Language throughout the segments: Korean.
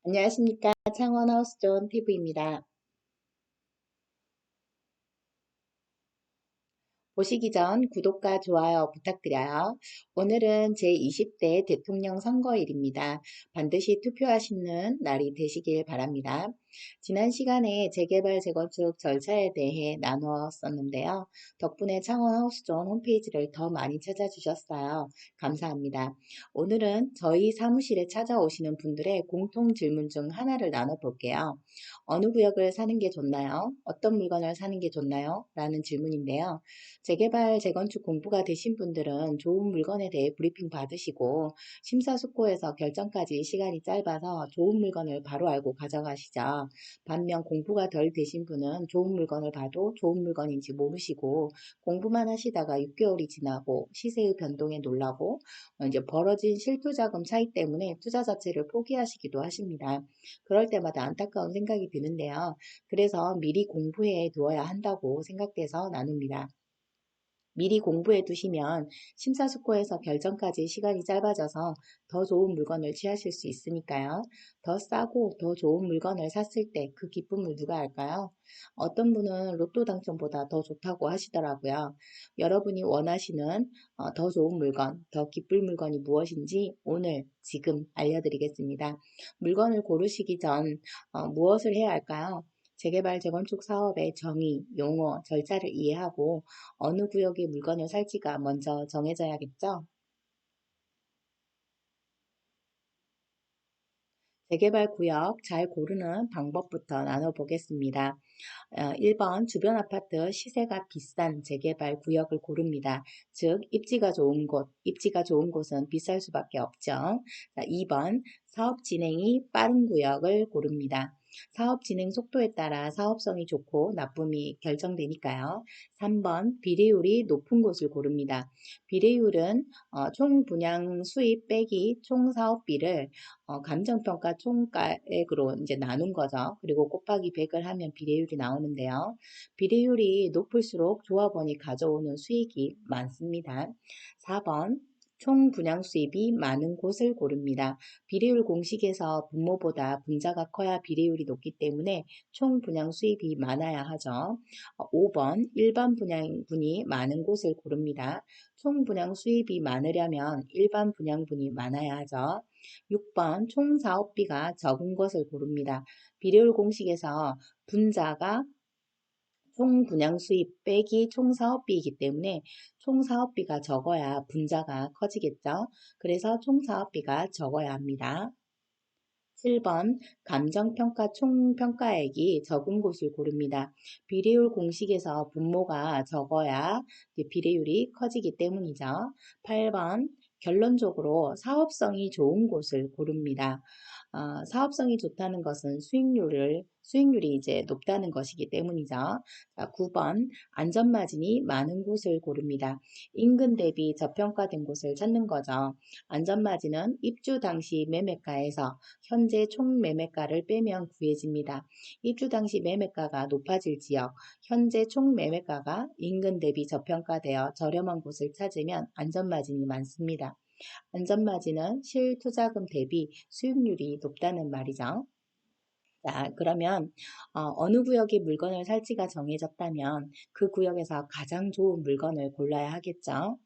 안녕하십니까. 창원하우스존 TV입니다. 보시기 전 구독과 좋아요 부탁드려요. 오늘은 제20대 대통령 선거일입니다. 반드시 투표하시는 날이 되시길 바랍니다. 지난 시간에 재개발 재건축 절차에 대해 나누었었는데요. 덕분에 창원하우스존 홈페이지를 더 많이 찾아주셨어요. 감사합니다. 오늘은 저희 사무실에 찾아오시는 분들의 공통 질문 중 하나를 나눠볼게요. 어느 구역을 사는 게 좋나요? 어떤 물건을 사는 게 좋나요? 라는 질문인데요. 재개발, 재건축 공부가 되신 분들은 좋은 물건에 대해 브리핑 받으시고 심사숙고해서 결정까지 시간이 짧아서 좋은 물건을 바로 알고 가져가시죠. 반면 공부가 덜 되신 분은 좋은 물건을 봐도 좋은 물건인지 모르시고 공부만 하시다가 6개월이 지나고 시세의 변동에 놀라고 이제 벌어진 실투자금 차이 때문에 투자 자체를 포기하시기도 하십니다. 그럴 때마다 안타까운 생각이 드는데요. 그래서 미리 공부해 두어야 한다고 생각돼서 나눕니다. 미리 공부해 두시면 심사숙고해서 결정까지 시간이 짧아져서 더 좋은 물건을 취하실 수 있으니까요. 더 싸고 더 좋은 물건을 샀을 때 그 기쁨을 누가 알까요? 어떤 분은 로또 당첨보다 더 좋다고 하시더라고요. 여러분이 원하시는 더 좋은 물건, 더 기쁠 물건이 무엇인지 오늘 지금 알려드리겠습니다. 물건을 고르시기 전 무엇을 해야 할까요? 재개발, 재건축 사업의 정의, 용어, 절차를 이해하고 어느 구역의 물건을 살지가 먼저 정해져야겠죠? 재개발 구역 잘 고르는 방법부터 나눠보겠습니다. 1번 주변 아파트 시세가 비싼 재개발 구역을 고릅니다. 즉 입지가 좋은 곳은 비쌀 수밖에 없죠. 자, 2번 사업 진행이 빠른 구역을 고릅니다. 사업 진행 속도에 따라 사업성이 좋고 나쁨이 결정되니까요. 3번 비례율이 높은 곳을 고릅니다. 비례율은 총 분양 수입 빼기 총 사업비를 감정평가 총가액으로 이제 나눈 거죠. 그리고 곱하기 100을 하면 비례율이 나오는데요. 비례율이 높을수록 조합원이 가져오는 수익이 많습니다. 4번 총 분양 수입이 많은 곳을 고릅니다. 비례율 공식에서 분모보다 분자가 커야 비례율이 높기 때문에 총 분양 수입이 많아야 하죠. 5번 일반 분양분이 많은 곳을 고릅니다. 총 분양 수입이 많으려면 일반 분양분이 많아야 하죠. 6번 총 사업비가 적은 것을 고릅니다. 비례율 공식에서 분자가 총 분양 수입 빼기 총 사업비이기 때문에 총 사업비가 적어야 분자가 커지겠죠. 그래서 총 사업비가 적어야 합니다. 7번 감정평가 총평가액이 적은 곳을 고릅니다. 비례율 공식에서 분모가 적어야 비례율이 커지기 때문이죠. 8번 결론적으로 사업성이 좋은 곳을 고릅니다. 사업성이 좋다는 것은 수익률이 이제 높다는 것이기 때문이죠. 자, 9번 안전마진이 많은 곳을 고릅니다. 인근 대비 저평가된 곳을 찾는 거죠. 안전마진은 입주 당시 매매가에서 현재 총 매매가를 빼면 구해집니다. 입주 당시 매매가가 높아질 지역, 현재 총 매매가가 인근 대비 저평가되어 저렴한 곳을 찾으면 안전마진이 많습니다. 안전마진은 실투자금 대비 수익률이 높다는 말이죠. 자, 그러면 어느 구역의 물건을 살지가 정해졌다면 그 구역에서 가장 좋은 물건을 골라야 하겠죠.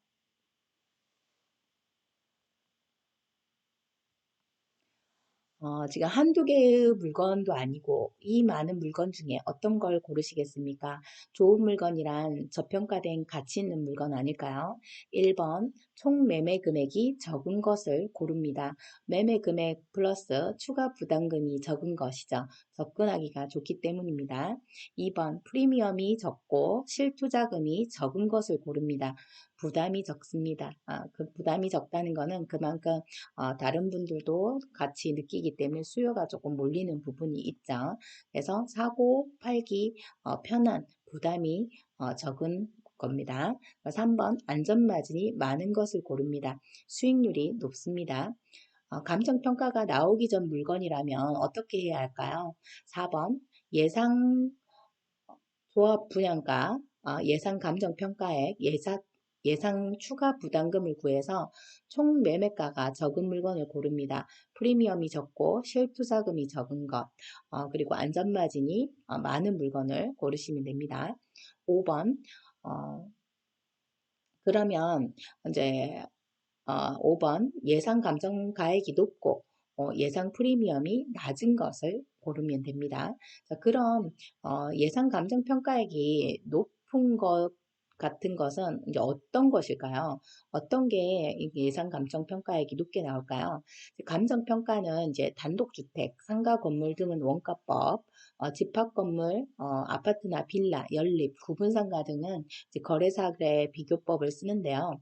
지금 한두 개의 물건도 아니고 이 많은 물건 중에 어떤 걸 고르시겠습니까? 좋은 물건이란 저평가된 가치 있는 물건 아닐까요? 1번 총 매매 금액이 적은 것을 고릅니다. 매매 금액 플러스 추가 부담금이 적은 것이죠. 접근하기가 좋기 때문입니다. 2번 프리미엄이 적고 실투자금이 적은 것을 고릅니다. 부담이 적습니다. 그 부담이 적다는 것은 그만큼 다른 분들도 같이 느끼기 때문에 수요가 조금 몰리는 부분이 있죠. 그래서 사고 팔기 편한 부담이 적은 겁니다. 3번 안전마진이 많은 것을 고릅니다. 수익률이 높습니다. 감정평가가 나오기 전 물건이라면 어떻게 해야 할까요? 4번 예상 조합 분양가, 예상 감정평가액, 예상 추가 부담금을 구해서 총 매매가가 적은 물건을 고릅니다. 프리미엄이 적고 실투자금이 적은 것, 그리고 안전마진이 많은 물건을 고르시면 됩니다. 5번, 그러면 이제 5번 예상 감정 가액이 높고 예상 프리미엄이 낮은 것을 고르면 됩니다. 자, 그럼 예상 감정 평가액이 높은 것 같은 것은 이제 어떤 것일까요? 어떤 게 예상 감정 평가액이 높게 나올까요? 감정 평가는 이제 단독주택, 상가 건물 등은 원가법, 집합 건물, 아파트나 빌라, 연립, 구분상가 등은 이제 거래사례 비교법을 쓰는데요.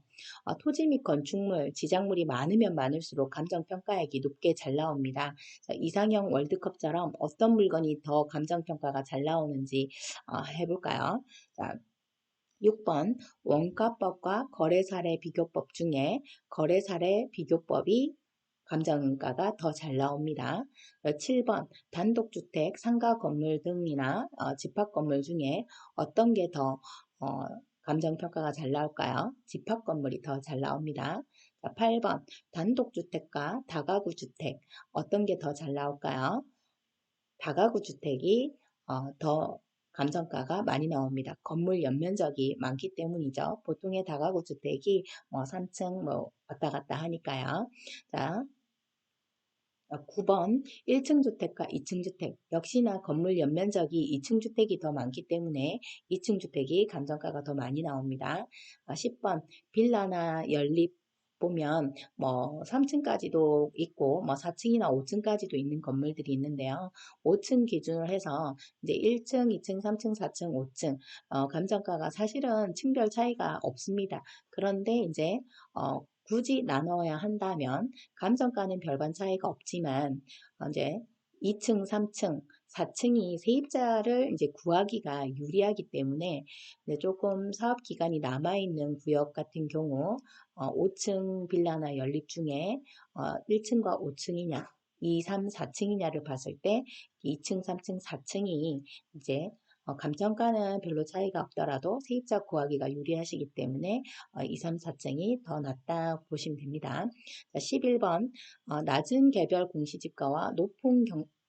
토지 및 건축물, 지작물이 많으면 많을수록 감정평가액이 높게 잘 나옵니다. 자, 이상형 월드컵처럼 어떤 물건이 더 감정평가가 잘 나오는지 해볼까요? 자, 6번 원가법과 거래사례 비교법 중에 거래사례 비교법이 감정가가 더 잘 나옵니다. 7번 단독주택, 상가 건물 등이나 집합 건물 중에 어떤 게 더 감정평가가 잘 나올까요? 집합 건물이 더 잘 나옵니다. 8번 단독주택과 다가구 주택 어떤 게 더 잘 나올까요? 다가구 주택이 더 감정가가 많이 나옵니다. 건물 연면적이 많기 때문이죠. 보통의 다가구 주택이 3층 왔다 갔다 하니까요. 자, 9번 1층 주택과 2층 주택 역시나 건물 연면적이 2층 주택이 더 많기 때문에 2층 주택이 감정가가 더 많이 나옵니다. 10번 빌라나 연립 보면 3층까지도 있고 4층이나 5층까지도 있는 건물들이 있는데요. 5층 기준으로 해서 이제 1층, 2층, 3층, 4층, 5층 감정가가 사실은 층별 차이가 없습니다. 그런데 이제 굳이 나눠야 한다면 감정가는 별반 차이가 없지만 이제 2층, 3층, 4층이 세입자를 이제 구하기가 유리하기 때문에 조금 사업 기간이 남아있는 구역 같은 경우 5층 빌라나 연립 중에 1층과 5층이냐 2, 3, 4층이냐를 봤을 때 2층, 3층, 4층이 이제 감정가는 별로 차이가 없더라도 세입자 구하기가 유리하시기 때문에 2, 3, 4층이 더 낫다고 보시면 됩니다. 자, 11번 낮은 개별 공시지가와 높은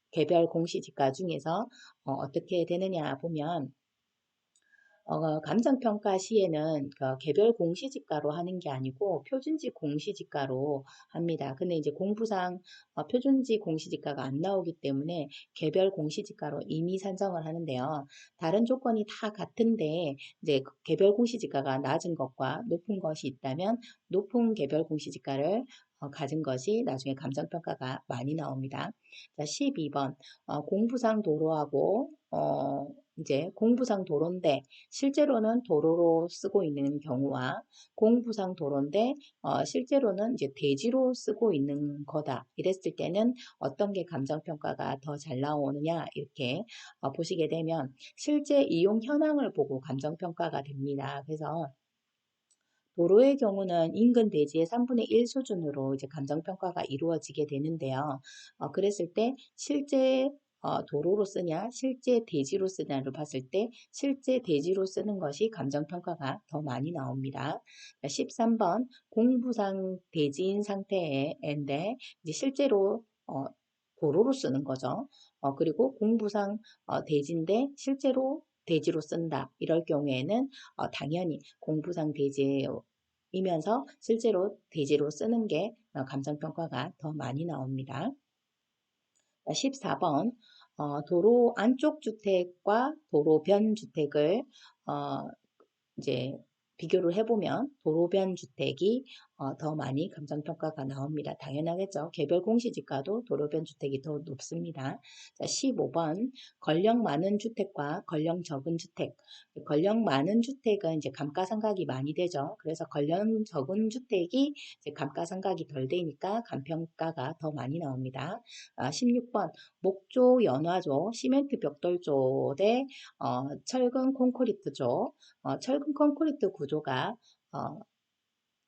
개별 공시지가 중에서 어떻게 되느냐 보면 감정평가 시에는 개별 공시지가로 하는 게 아니고 표준지 공시지가로 합니다. 근데 이제 공부상 표준지 공시지가가 안 나오기 때문에 개별 공시지가로 임의 산정을 하는데요. 다른 조건이 다 같은데 이제 개별 공시지가가 낮은 것과 높은 것이 있다면 높은 개별 공시지가를 가진 것이 나중에 감정평가가 많이 나옵니다. 자, 12번 공부상 도로하고 이제 공부상 도로인데 실제로는 도로로 쓰고 있는 경우와 공부상 도로인데 실제로는 이제 대지로 쓰고 있는 거다. 이랬을 때는 어떤 게 감정평가가 더 잘 나오느냐 이렇게 보시게 되면 실제 이용 현황을 보고 감정평가가 됩니다. 그래서 도로의 경우는 인근 대지의 3분의 1 수준으로 이제 감정평가가 이루어지게 되는데요. 그랬을 때 실제 도로로 쓰냐, 실제 대지로 쓰냐를 봤을 때 실제 대지로 쓰는 것이 감정평가가 더 많이 나옵니다. 13번 공부상 대지인 상태인데 이제 실제로 도로로 쓰는 거죠. 그리고 공부상 대지인데 실제로 대지로 쓴다. 이럴 경우에는 당연히 공부상 대지이면서 실제로 대지로 쓰는 게 감정평가가 더 많이 나옵니다. 14번 도로 안쪽 주택과 도로변 주택을 이제 비교를 해보면 도로변 주택이 더 많이 감정평가가 나옵니다. 당연하겠죠. 개별 공시지가도 도로변 주택이 더 높습니다. 자, 15번 권령 많은 주택과 권령 적은 주택. 권령 많은 주택은 이제 감가상각이 많이 되죠. 그래서 권령 적은 주택이 이제 감가상각이 덜 되니까 감평가가 더 많이 나옵니다. 16번 목조 연화조 시멘트 벽돌조 대 철근 콘크리트조. 철근 콘크리트 구조가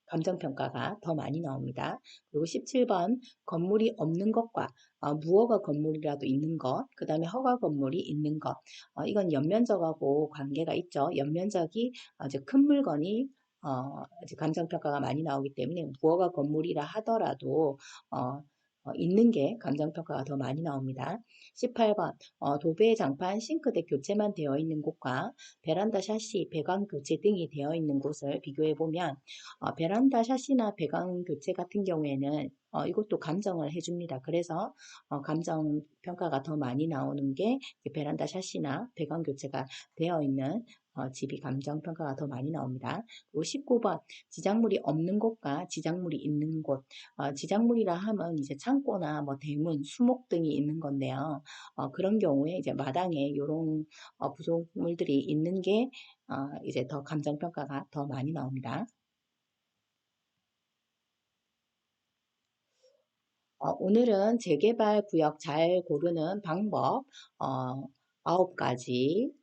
감정평가가 더 많이 나옵니다. 그리고 17번 건물이 없는 것과 무허가 건물이라도 있는 것, 그 다음에 허가 건물이 있는 것. 이건 연면적하고 관계가 있죠. 연면적이 이제 큰 물건이 이제 감정평가가 많이 나오기 때문에 무허가 건물이라 하더라도 있는 게 감정평가가 더 많이 나옵니다. 18번 도배, 장판, 싱크대 교체만 되어 있는 곳과 베란다 샤시, 배관 교체 등이 되어 있는 곳을 비교해 보면 베란다 샤시나 배관 교체 같은 경우에는 이것도 감정을 해줍니다. 그래서 감정 평가가 더 많이 나오는 게 베란다 샤시나 배관 교체가 되어 있는 집이 감정 평가가 더 많이 나옵니다. 그리고 19번 지작물이 없는 곳과 지작물이 있는 곳. 지작물이라 하면 이제 창고나 뭐 대문, 수목 등이 있는 건데요. 그런 경우에 이제 마당에 이런 부속물들이 있는 게 이제 더 감정 평가가 더 많이 나옵니다. 오늘은 재개발 구역 잘 고르는 방법 9가지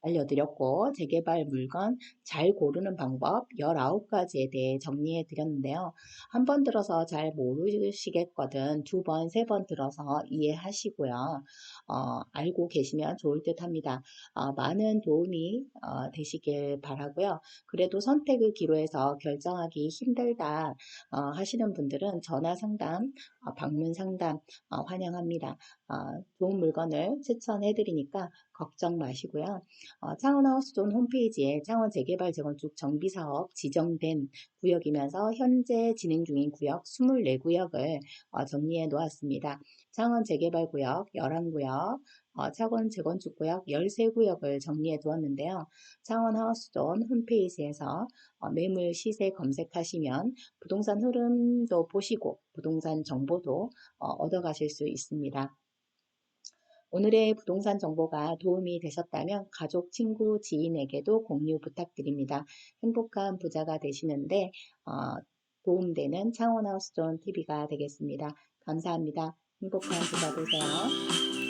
알려드렸고 재개발 물건 잘 고르는 방법 19가지에 대해 정리해 드렸는데요. 한 번 들어서 잘 모르시겠거든 두 번, 세 번 들어서 이해하시고요. 알고 계시면 좋을 듯 합니다. 많은 도움이 되시길 바라고요. 그래도 선택을 기로해서 결정하기 힘들다 하시는 분들은 전화 상담, 방문 상담 환영합니다. 좋은 물건을 추천해 드리니까 걱정 마시고요. 창원하우스존 홈페이지에 창원 재개발 재건축 정비사업 지정된 구역이면서 현재 진행 중인 구역 24구역을 정리해 놓았습니다. 창원 재개발 구역 11구역, 창원 재건축구역 13구역을 정리해 두었는데요. 창원하우스존 홈페이지에서 매물 시세 검색하시면 부동산 흐름도 보시고 부동산 정보도 얻어가실 수 있습니다. 오늘의 부동산 정보가 도움이 되셨다면 가족, 친구, 지인에게도 공유 부탁드립니다. 행복한 부자가 되시는데 도움되는 창원하우스존 TV가 되겠습니다. 감사합니다. 행복한 부자 되세요.